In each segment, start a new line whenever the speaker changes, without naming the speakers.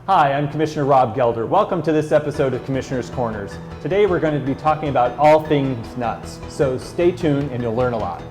Hi, I'm Commissioner Rob Gelder. Welcome to this episode of Commissioner's Corners. Today we're going to be talking about all things nuts, so stay tuned and you'll learn a lot.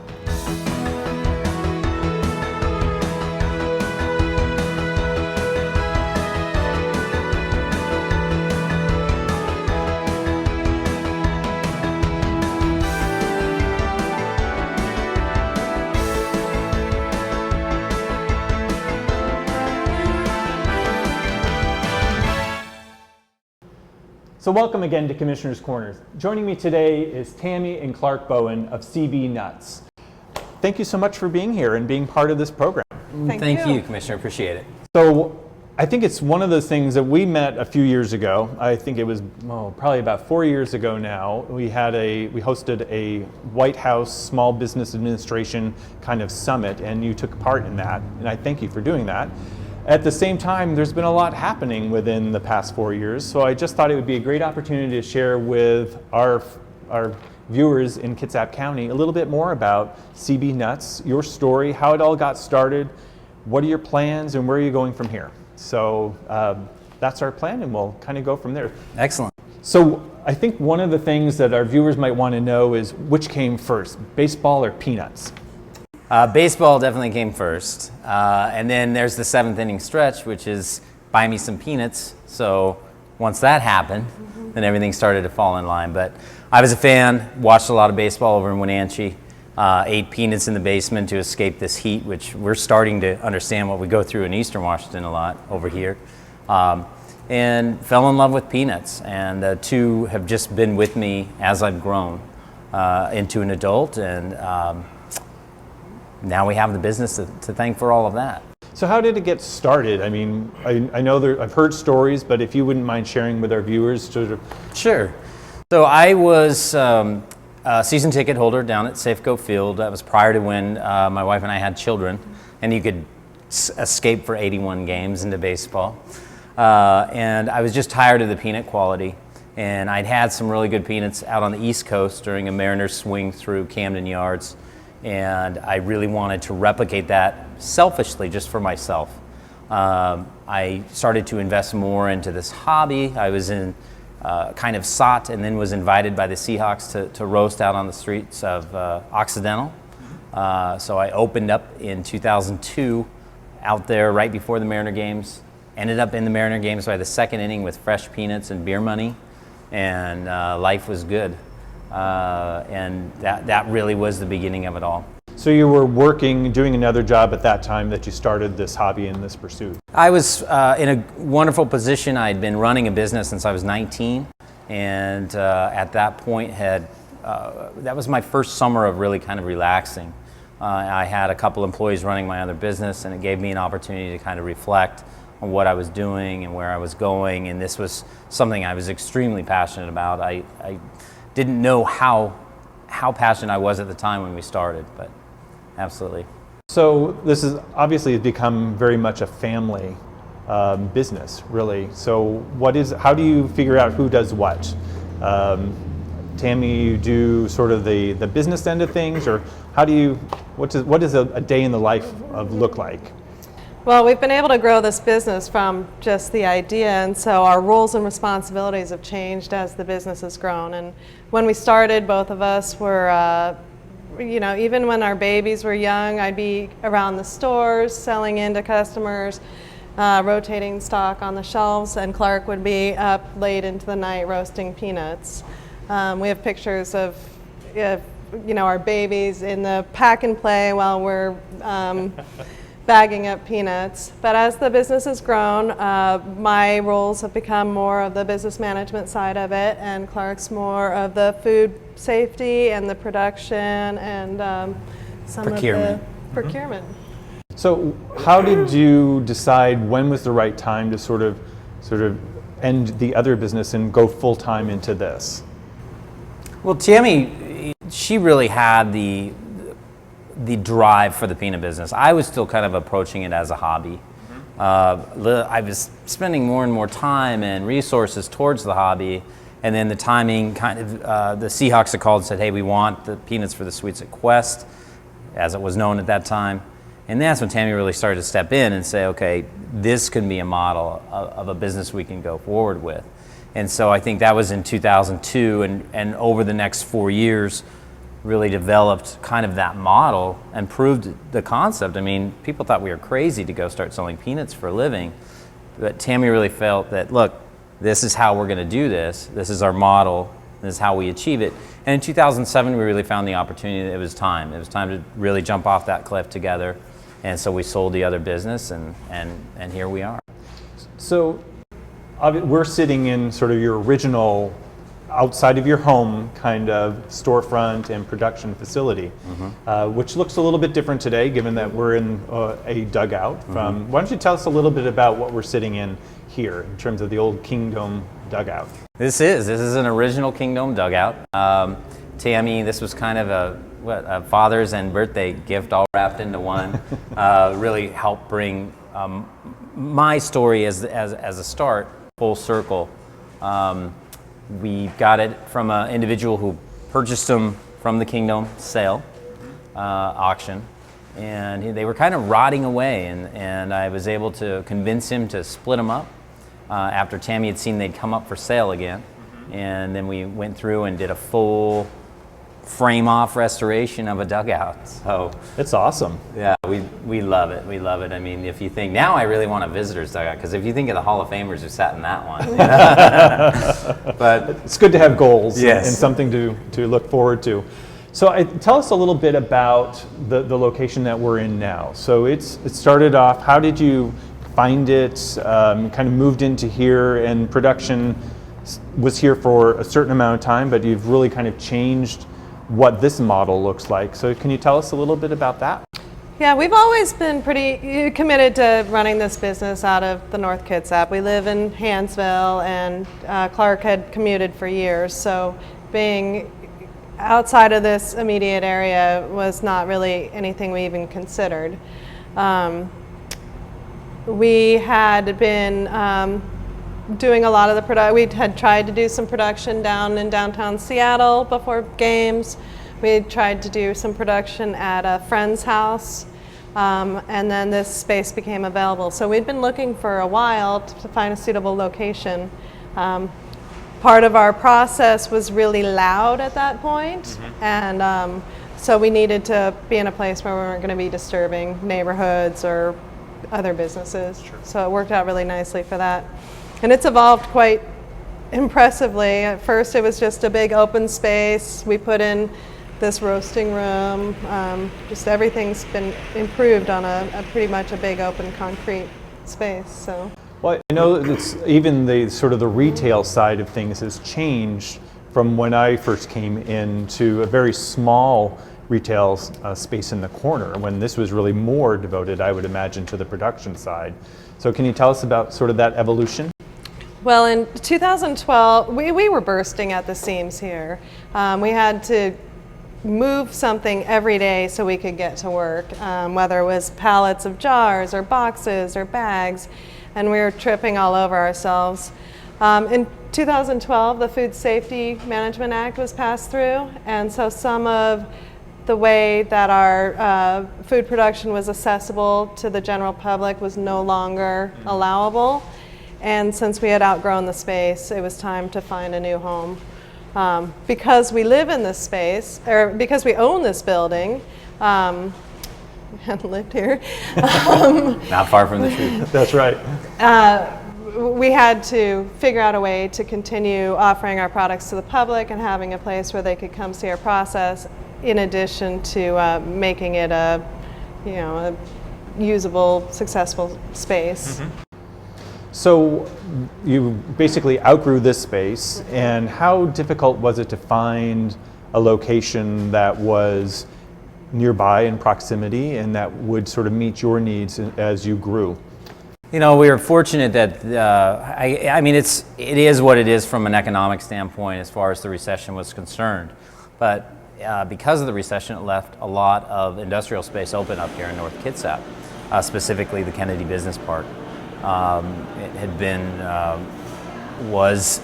So welcome again to Commissioner's Corners. Joining me today is Tami and Clark Bowen of CB Nuts. Thank you so much for being here and being part of this program.
Thank you, Commissioner. Appreciate it.
So I think it's one of those things that we met a few years ago. I think it was probably about 4 years ago now. We hosted a White House Small Business Administration kind of summit, and you took part in that, and I thank you for doing that. At the same time, there's been a lot happening within the past 4 years, so I just thought it would be a great opportunity to share with our viewers in Kitsap County a little bit more about CB Nuts, your story, how it all got started, what are your plans, and where are you going from here. So that's our plan, and we'll kind of go from there.
Excellent.
So I think one of the things that our viewers might want to know is which came first, baseball or peanuts?
Baseball definitely came first, and then there's the seventh inning stretch, which is buy me some peanuts. So once that happened, then everything started to fall in line. But I was a fan, watched a lot of baseball over in Wenatchee, ate peanuts in the basement to escape this heat, which we're starting to understand what we go through in Eastern Washington a lot over here, and fell in love with peanuts. And the two have just been with me as I've grown into an adult, and now we have the business to thank for all of that.
So how did it get started? I mean, I know I've heard stories, but if you wouldn't mind sharing with our viewers.
Sure. So I was a season ticket holder down at Safeco Field. That was prior to when my wife and I had children, and you could escape for 81 games into baseball. And I was just tired of the peanut quality. And I'd had some really good peanuts out on the East Coast during a Mariners swing through Camden Yards. And I really wanted to replicate that selfishly, just for myself. I started to invest more into this hobby. I was in kind of sought and then was invited by the Seahawks to roast out on the streets of Occidental. So I opened up in 2002 out there right before the Mariner games. Ended up in the Mariner games by the second inning with fresh peanuts and beer money, and life was good. And that really was the beginning of it all.
So you were doing another job at that time that you started this hobby and this pursuit?
I was in a wonderful position. I had been running a business since I was 19, and at that point that was my first summer of really kind of relaxing. I had a couple employees running my other business, and it gave me an opportunity to kind of reflect on what I was doing and where I was going, and this was something I was extremely passionate about. I didn't know how passionate I was at the time when we started, but absolutely.
So this is obviously become very much a family business, really. So how do you figure out who does what? Tami, you do sort of the business end of things, or what does a day in the life look like?
Well, we've been able to grow this business from just the idea, and so our roles and responsibilities have changed as the business has grown. And when we started, both of us were, even when our babies were young, I'd be around the stores, selling into customers, rotating stock on the shelves, and Clark would be up late into the night roasting peanuts. We have pictures of, our babies in the pack and play while we're bagging up peanuts. But as the business has grown, my roles have become more of the business management side of it, and Clark's more of the food safety and the production and some
procurement.
of the procurement.
So how did you decide when was the right time to sort of end the other business and go full time into this?
Well, Tami, she really had the drive for the peanut business. I was still kind of approaching it as a hobby. I was spending more and more time and resources towards the hobby, and then the timing the Seahawks had called and said, hey, we want the peanuts for the Sweets at Quest, as it was known at that time. And that's when Tami really started to step in and say, okay, this can be a model of a business we can go forward with. And so I think that was in 2002, and over the next 4 years, really developed kind of that model and proved the concept. I mean, people thought we were crazy to go start selling peanuts for a living, but Tami really felt that, look, this is how we're going to do this. This is our model. This is how we achieve it. And in 2007, we really found the opportunity that it was time. It was time to really jump off that cliff together. And so we sold the other business, and here we are.
So we're sitting in sort of your original outside of your home kind of storefront and production facility, which looks a little bit different today given that we're in a dugout. Why don't you tell us a little bit about what we're sitting in here in terms of the old Kingdom dugout?
This is an original Kingdom dugout. Tami, this was kind of a father's and birthday gift all wrapped into one. Really helped bring my story as a start full circle. We got it from an individual who purchased them from the Kingdom sale auction, and they were kind of rotting away, and I was able to convince him to split them up after Tami had seen they'd come up for sale again. And then we went through and did a full frame-off restoration of a dugout. So
it's awesome.
Yeah, we love it. We love it. I mean, if you think, now I really want a visitor's dugout, because if you think of the Hall of Famers who sat in that one. But
it's good to have goals,
yes,
and something to look forward to. So tell us a little bit about the location that we're in now. So it started off, how did you find it, kind of moved into here, and production was here for a certain amount of time, but you've really kind of changed what this model looks like. So can you tell us a little bit about that?
Yeah, we've always been pretty committed to running this business out of the North Kitsap. We live in Hansville, and Clark had commuted for years, so being outside of this immediate area was not really anything we even considered. We had been doing a lot of the production. We had tried to do some production down in downtown Seattle before games. We had tried to do some production at a friend's house, and then this space became available. So we'd been looking for a while to find a suitable location. Part of our process was really loud at that point, and so we needed to be in a place where we weren't going to be disturbing neighborhoods or other businesses. Sure. So it worked out really nicely for that. And it's evolved quite impressively. At first it was just a big open space. We put in this roasting room. Just everything's been improved on a pretty much a big open concrete space. So.
Well, I know it's even the sort of the retail side of things has changed from when I first came into a very small retail space in the corner, when this was really more devoted, I would imagine, to the production side. So can you tell us about sort of that evolution?
Well, in 2012, we were bursting at the seams here. We had to move something every day so we could get to work, whether it was pallets of jars or boxes or bags, and we were tripping all over ourselves. In 2012, the Food Safety Management Act was passed through, and so some of the way that our food production was accessible to the general public was no longer allowable. And since we had outgrown the space, it was time to find a new home. Because we live in this space, or because we own this building, we hadn't lived here.
Not far from the truth.
That's right.
We had to figure out a way to continue offering our products to the public and having a place where they could come see our process, in addition to making it a usable, successful space.
So you basically outgrew this space, and how difficult was it to find a location that was nearby in proximity and that would sort of meet your needs as you grew?
You know, we were fortunate that, I mean, it is what it is from an economic standpoint as far as the recession was concerned. But because of the recession, it left a lot of industrial space open up here in North Kitsap, specifically the Kennedy Business Park. It had been, was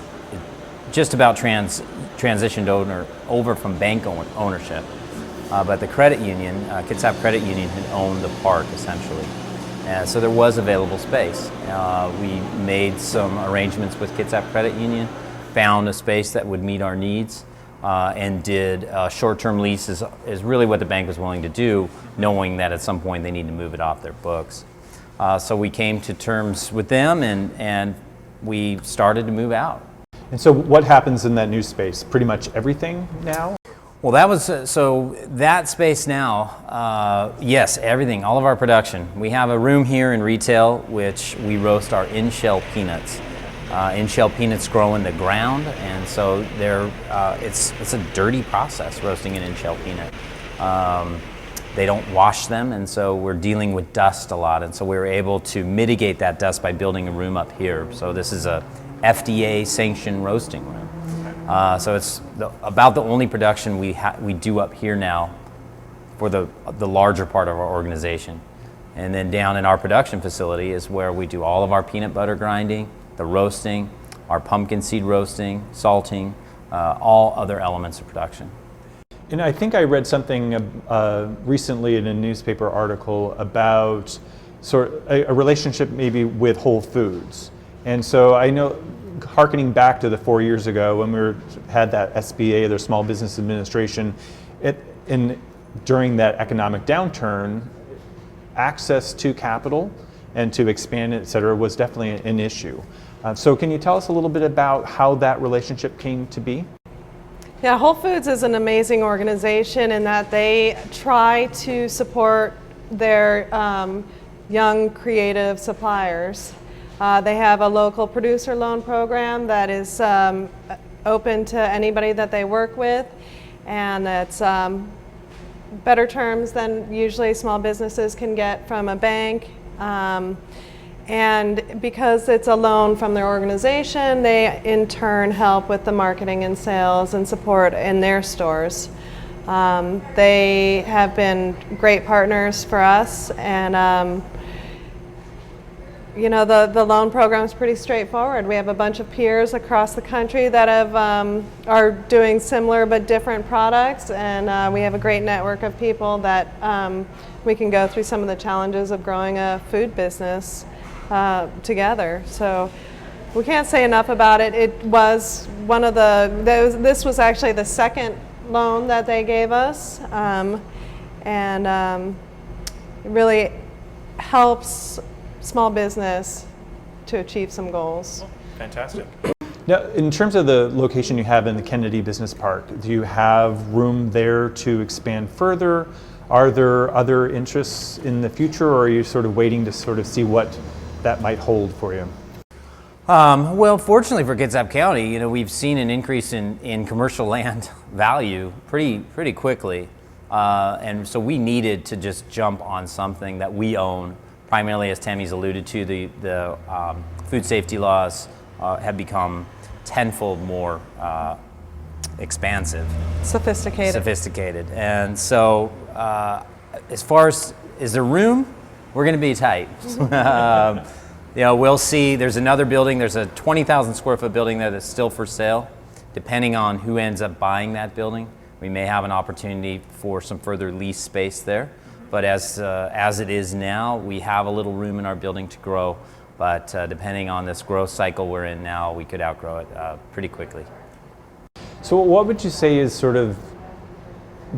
just about transitioned over from bank ownership. but the credit union, Kitsap Credit Union, had owned the park essentially. And so there was available space. We made some arrangements with Kitsap Credit Union, found a space that would meet our needs, and did short-term leases is really what the bank was willing to do, knowing that at some point they need to move it off their books. So we came to terms with them and we started to move out.
And so what happens in that new space? Pretty much everything now?
Well, that was, so that space now, yes, everything, all of our production. We have a room here in retail which we roast our in-shell peanuts. In-shell peanuts grow in the ground, and so it's a dirty process roasting an in-shell peanut. They don't wash them, and so we're dealing with dust a lot, and so we were able to mitigate that dust by building a room up here. So this is a FDA-sanctioned roasting room. So it's about the only production we do up here now for the larger part of our organization. And then down in our production facility is where we do all of our peanut butter grinding, the roasting, our pumpkin seed roasting, salting, all other elements of production.
And I think I read something recently in a newspaper article about a relationship maybe with Whole Foods. And so I know, hearkening back to the 4 years ago when we had that SBA, their Small Business Administration, during that economic downturn, access to capital and to expand it, et cetera, was definitely an issue. So can you tell us a little bit about how that relationship came to be?
Yeah, Whole Foods is an amazing organization in that they try to support their young creative suppliers. They have a local producer loan program that is open to anybody that they work with, and it's better terms than usually small businesses can get from a bank. And because it's a loan from their organization, they in turn help with the marketing and sales and support in their stores. They have been great partners for us, and you know, the loan program is pretty straightforward. We have a bunch of peers across the country that are doing similar but different products, and we have a great network of people that we can go through some of the challenges of growing a food business together. So we can't say enough about it. It was one of this was actually the second loan that they gave us, and it really helps small business to achieve some goals.
Fantastic. Now, in terms of the location you have in the Kennedy Business Park, do you have room there to expand further? Are there other interests in the future, or are you sort of waiting to sort of see what that might hold for you?
Well, fortunately for Kitsap County, you know, we've seen an increase in commercial land value pretty quickly, and so we needed to just jump on something that we own. Primarily, as Tammy's alluded to, the food safety laws have become tenfold more expansive. Sophisticated. And so as far as, is there room? We're going to be tight. You know, we'll see. There's another building. There's a 20,000 square foot building there that's still for sale. Depending on who ends up buying that building, we may have an opportunity for some further lease space there. But as it is now, we have a little room in our building to grow. But depending on this growth cycle we're in now, we could outgrow it pretty quickly.
So what would you say is sort of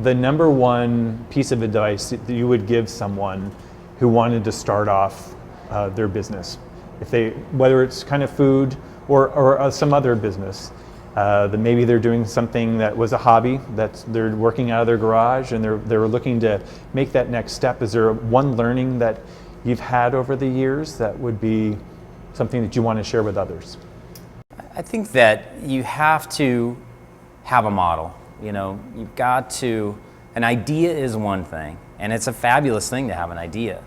the number one piece of advice that you would give someone who wanted to start off their business? Whether it's kind of food or some other business, that maybe they're doing something that was a hobby, that they're working out of their garage and they're looking to make that next step. Is there one learning that you've had over the years that would be something that you want to share with others?
I think that you have to have a model. You know, you've got to, an idea is one thing, and it's a fabulous thing to have an idea,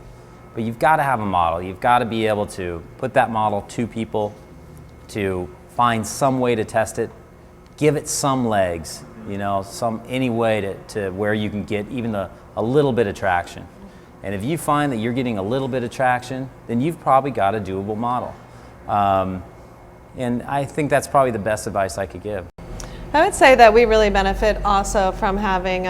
but you've got to have a model. You've got to be able to put that model to people, to find some way to test it, give it some legs, you know, any way to where you can get even a little bit of traction. And if you find that you're getting a little bit of traction, then you've probably got a doable model. And I think that's probably the best advice I could give.
I would say that we really benefit also from having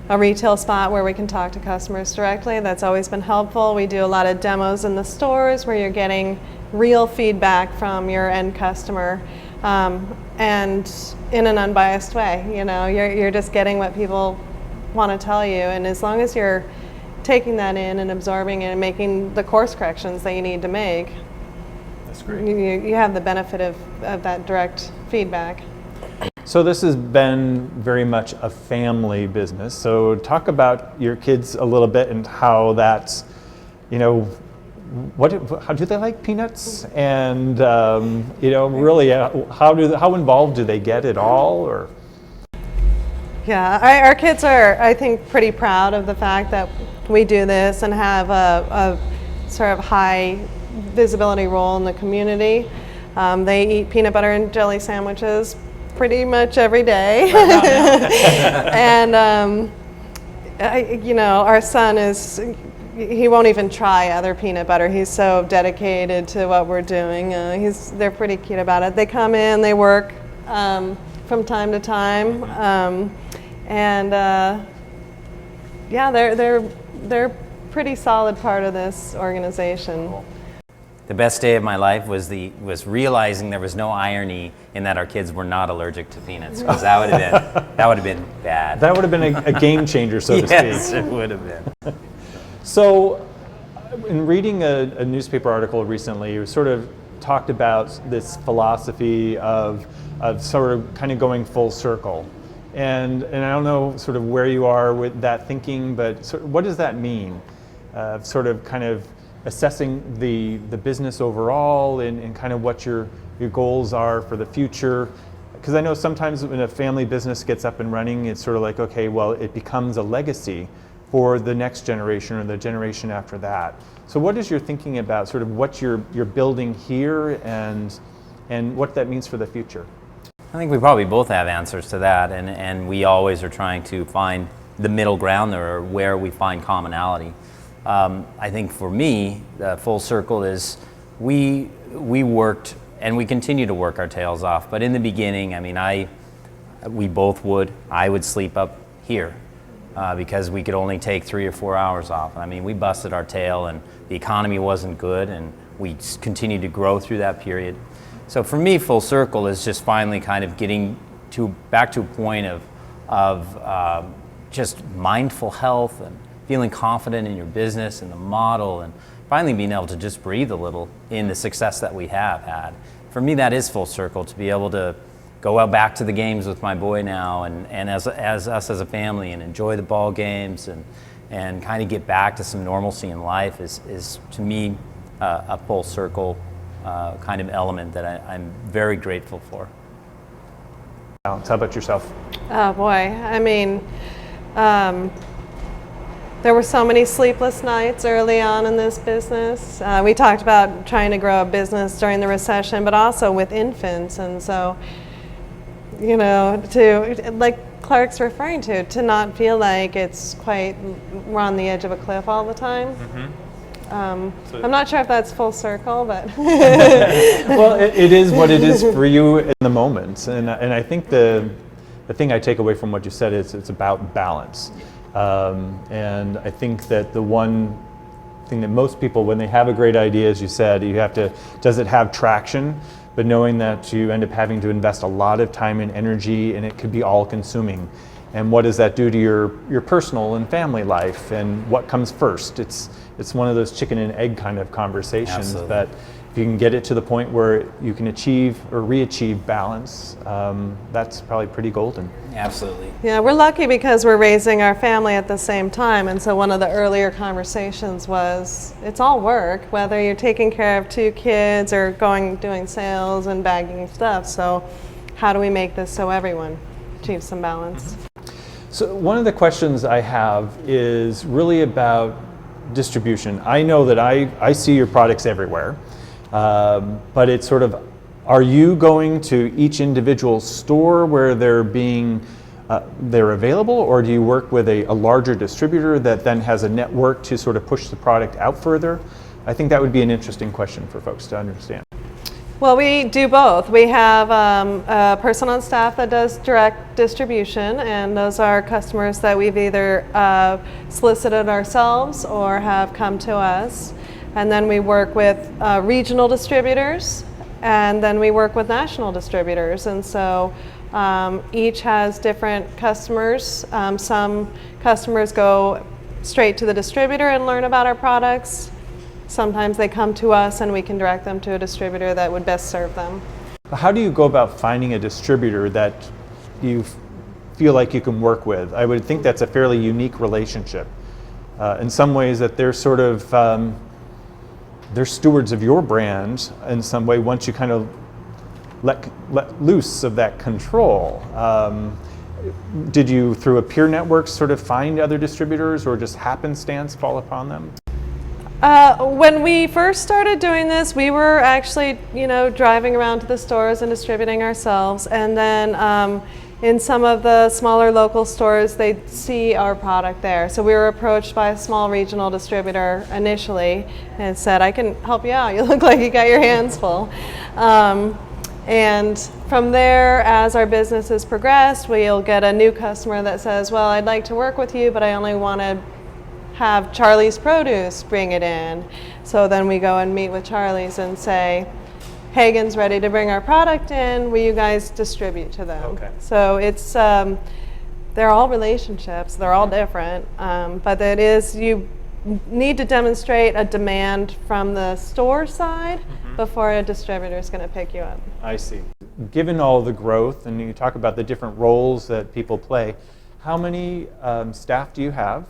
a retail spot where we can talk to customers directly. That's always been helpful. We do a lot of demos in the stores where you're getting real feedback from your end customer, and in an unbiased way. You're just getting what people want to tell you, and as long as you're taking that in and absorbing it and making the course corrections that you need to make,
That's great.
you have the benefit of that direct feedback.
So this has been very much a family business. So talk about your kids a little bit and how that's, how do they like peanuts? And really, how involved do they get at all? Or
Yeah, our kids are, I think, pretty proud of the fact that we do this and have a sort of high visibility role in the community. They eat peanut butter and jelly sandwiches pretty much every day. And our son he won't even try other peanut butter. He's so dedicated to what we're doing. They're pretty cute about it. They come in, they work from time to time, they're pretty solid part of this organization.
The best day of my life was realizing there was no irony in that our kids were not allergic to peanuts, because that would have been bad.
that would have been a game changer, so to speak.
Yes, it would have been.
So, in reading a newspaper article recently, you sort of talked about this philosophy of sort of kind of going full circle. And I don't know sort of where you are with that thinking, but what does that mean? Sort of kind of assessing the business overall and kind of what your goals are for the future. Because I know sometimes when a family business gets up and running, it's sort of like, okay, well, it becomes a legacy for the next generation or the generation after that. So what is your thinking about sort of what you're building here and what that means for the future?
I think we probably both have answers to that, and we always are trying to find the middle ground there, or where we find commonality. I think for me, the full circle is we worked and we continue to work our tails off. But in the beginning, I mean, I would sleep up here because we could only take 3 or 4 hours off. I mean, we busted our tail, and the economy wasn't good, and we continued to grow through that period. So for me, full circle is just finally kind of getting back to a point of just mindful health and feeling confident in your business and the model, and finally being able to just breathe a little in the success that we have had. For me, that is full circle, to be able to go out back to the games with my boy now, and as us as a family, and enjoy the ball games, and kind of get back to some normalcy in life is to me a full circle kind of element that I'm very grateful for.
Alex, how about yourself?
Oh boy, I mean, there were so many sleepless nights early on in this business. We talked about trying to grow a business during the recession, but also with infants. And so, to, like Clark's referring to not feel like we're on the edge of a cliff all the time. I'm not sure if that's full circle, but.
Well, it is what it is for you in the moment. And I think the thing I take away from what you said is it's about balance. And I think that the one thing that most people, when they have a great idea, as you said, does it have traction? But knowing that you end up having to invest a lot of time and energy, and it could be all consuming. And what does that do to your personal and family life, and what comes first? It's one of those chicken and egg kind of conversations.
Absolutely.
That if you can get it to the point where you can achieve or re-achieve balance, that's probably pretty golden.
Absolutely.
Yeah, we're lucky because we're raising our family at the same time. And so one of the earlier conversations was, it's all work, whether you're taking care of 2 kids or doing sales and bagging stuff. So how do we make this so everyone achieves some balance?
So one of the questions I have is really about distribution. I know that I see your products everywhere, but it's sort of, are you going to each individual store where they're available, or do you work with a larger distributor that then has a network to sort of push the product out further? I think that would be an interesting question for folks to understand.
Well, we do both. We have a person on staff that does direct distribution, and those are customers that we've either solicited ourselves or have come to us. And then we work with regional distributors, and then we work with national distributors. And so each has different customers. Some customers go straight to the distributor and learn about our products. Sometimes they come to us and we can direct them to a distributor that would best serve them.
How do you go about finding a distributor that you feel like you can work with? I would think that's a fairly unique relationship. In some ways that they're sort of, they're stewards of your brand in some way once you kind of let loose of that control. Did you, through a peer network, sort of find other distributors or just happenstance fall upon them?
When we first started doing this, we were actually, driving around to the stores and distributing ourselves. And then in some of the smaller local stores, they see our product there. So we were approached by a small regional distributor initially and said, I can help you out. You look like you got your hands full. And from there, as our business has progressed, we'll get a new customer that says, well, I'd like to work with you, but I only want to have Charlie's Produce bring it in. So then we go and meet with Charlie's and say, Hagen's ready to bring our product in, will you guys distribute to them?
Okay.
So it's, they're all relationships, they're all different, but it is, you need to demonstrate a demand from the store side before a distributor is going to pick you up.
I see. Given all the growth, and you talk about the different roles that people play, how many staff do you have?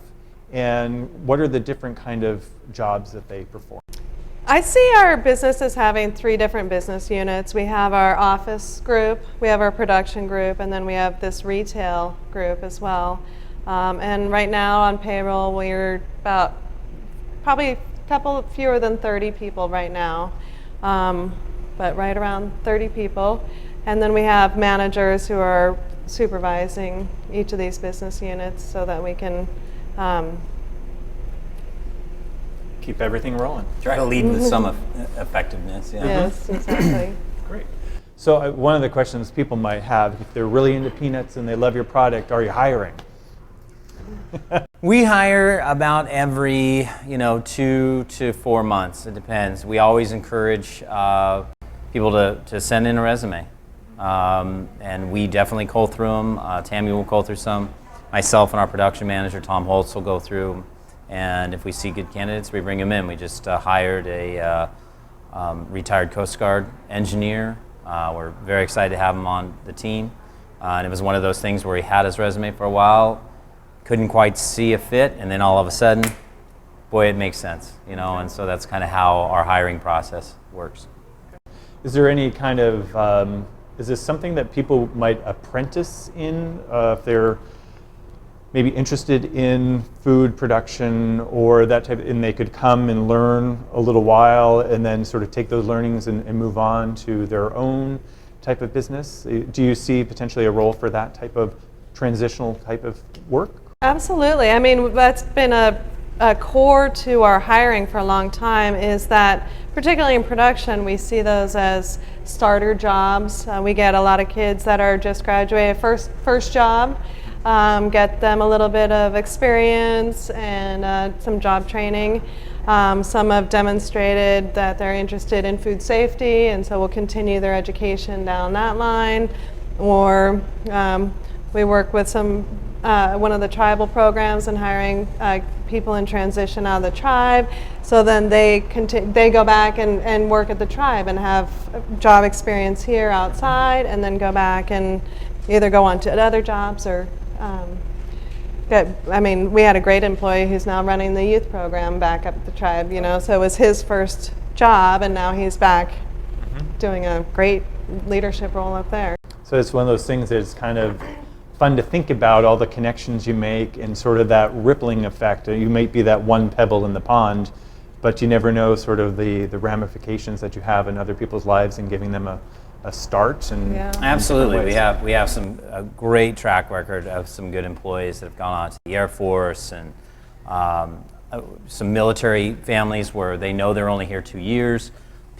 And what are the different kind of jobs that they perform?
I see our business as having 3 different business units. We have our office group, we have our production group, and then we have this retail group as well. And right now on payroll, we're about probably a couple fewer than 30 people right now, but right around 30 people. And then we have managers who are supervising each of these business units so that we can
Keep everything rolling.
Try to lead with some effectiveness. Yeah.
Yes, exactly.
Great. So one of the questions people might have, if they're really into peanuts and they love your product, are you hiring?
We hire about every 2 to 4 months. It depends. We always encourage people to send in a resume, and we definitely cull through them. Tami will cull through some. Myself and our production manager Tom Holtz will go through, and if we see good candidates, we bring them in. We just hired a retired Coast Guard engineer. We're very excited to have him on the team, and it was one of those things where he had his resume for a while, couldn't quite see a fit, and then all of a sudden, boy, it makes sense, and so that's kind of how our hiring process works.
Is there any kind of, is this something that people might apprentice in if they're maybe interested in food production or that type, and they could come and learn a little while and then sort of take those learnings and move on to their own type of business? Do you see potentially a role for that type of transitional type of work?
Absolutely. I mean, that's been a core to our hiring for a long time, is that particularly in production, we see those as starter jobs. We get a lot of kids that are just graduated first job, get them a little bit of experience and some job training. Some have demonstrated that they're interested in food safety, and so we'll continue their education down that line. Or we work with one of the tribal programs and hiring people in transition out of the tribe, so then they go back and work at the tribe and have job experience here outside, and then go back and either go on to other jobs or we had a great employee who's now running the youth program back up at the tribe, so it was his first job, and now he's back doing a great leadership role up there.
So it's one of those things that's kind of fun to think about, all the connections you make and sort of that rippling effect. You might be that one pebble in the pond, but you never know sort of the ramifications that you have in other people's lives and giving them a start. And
yeah.
Absolutely, we have a great track record of some good employees that have gone on to the Air Force, and some military families where they know they're only here 2 years.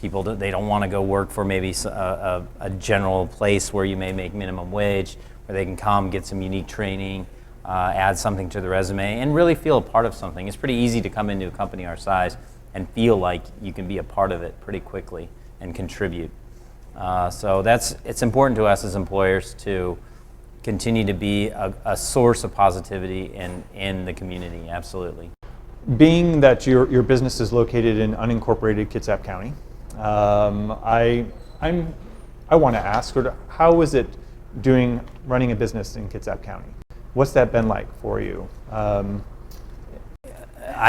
People they don't want to go work for maybe a general place where you may make minimum wage, where they can come get some unique training, add something to the resume, and really feel a part of something. It's pretty easy to come into a company our size and feel like you can be a part of it pretty quickly and contribute. So it's important to us as employers to continue to be a source of positivity in the community, absolutely.
Being that your business is located in unincorporated Kitsap County, I want to ask, how is it running a business in Kitsap County? What's that been like for you?
I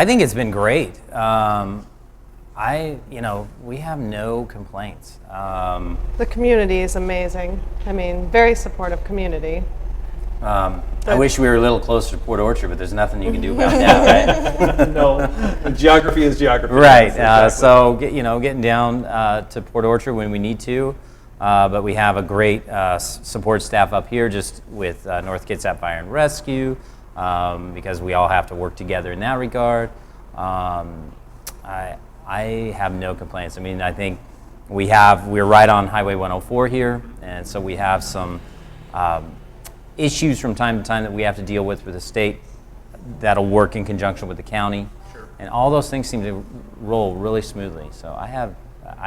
think it's been great. We have no complaints.
The community is amazing. I mean, very supportive community.
I wish we were a little closer to Port Orchard, but there's nothing you can do about that, right?
No, geography is geography.
Right.
Exactly.
So getting down to Port Orchard when we need to, but we have a great support staff up here, just with North Kitsap Fire and Rescue, because we all have to work together in that regard. I have no complaints. I mean, I think we're right on Highway 104 here, and so we have some issues from time to time that we have to deal with the state that'll work in conjunction with the county. Sure. And all those things seem to roll really smoothly. So I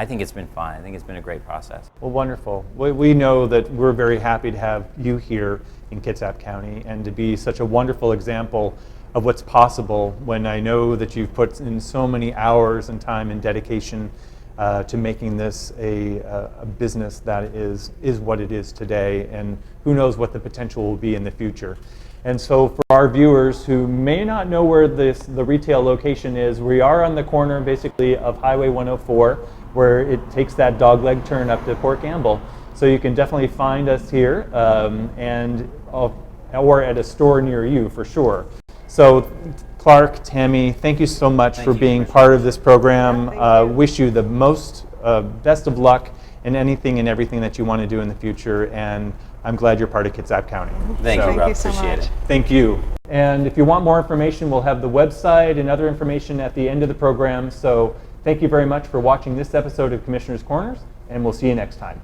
think it's been fine. I think it's been a great process.
Well, wonderful. We know that we're very happy to have you here in Kitsap County and to be such a wonderful example of what's possible when I know that you've put in so many hours and time and dedication to making this a business that is what it is today, and who knows what the potential will be in the future. And so for our viewers who may not know where the retail location is, we are on the corner basically of Highway 104, where it takes that dogleg turn up to Port Gamble. So you can definitely find us here or at a store near you for sure. So Clark, Tami, thank you so much for being part of this program. Wish you the best of luck in anything and everything that you want to do in the future, and I'm glad you're part of Kitsap County.
Thank you, Rob.
Thank you so
Appreciate
much.
it.
Thank you. And if you want more information, we'll have the website and other information at the end of the program. So thank you very much for watching this episode of Commissioner's Corners, and we'll see you next time.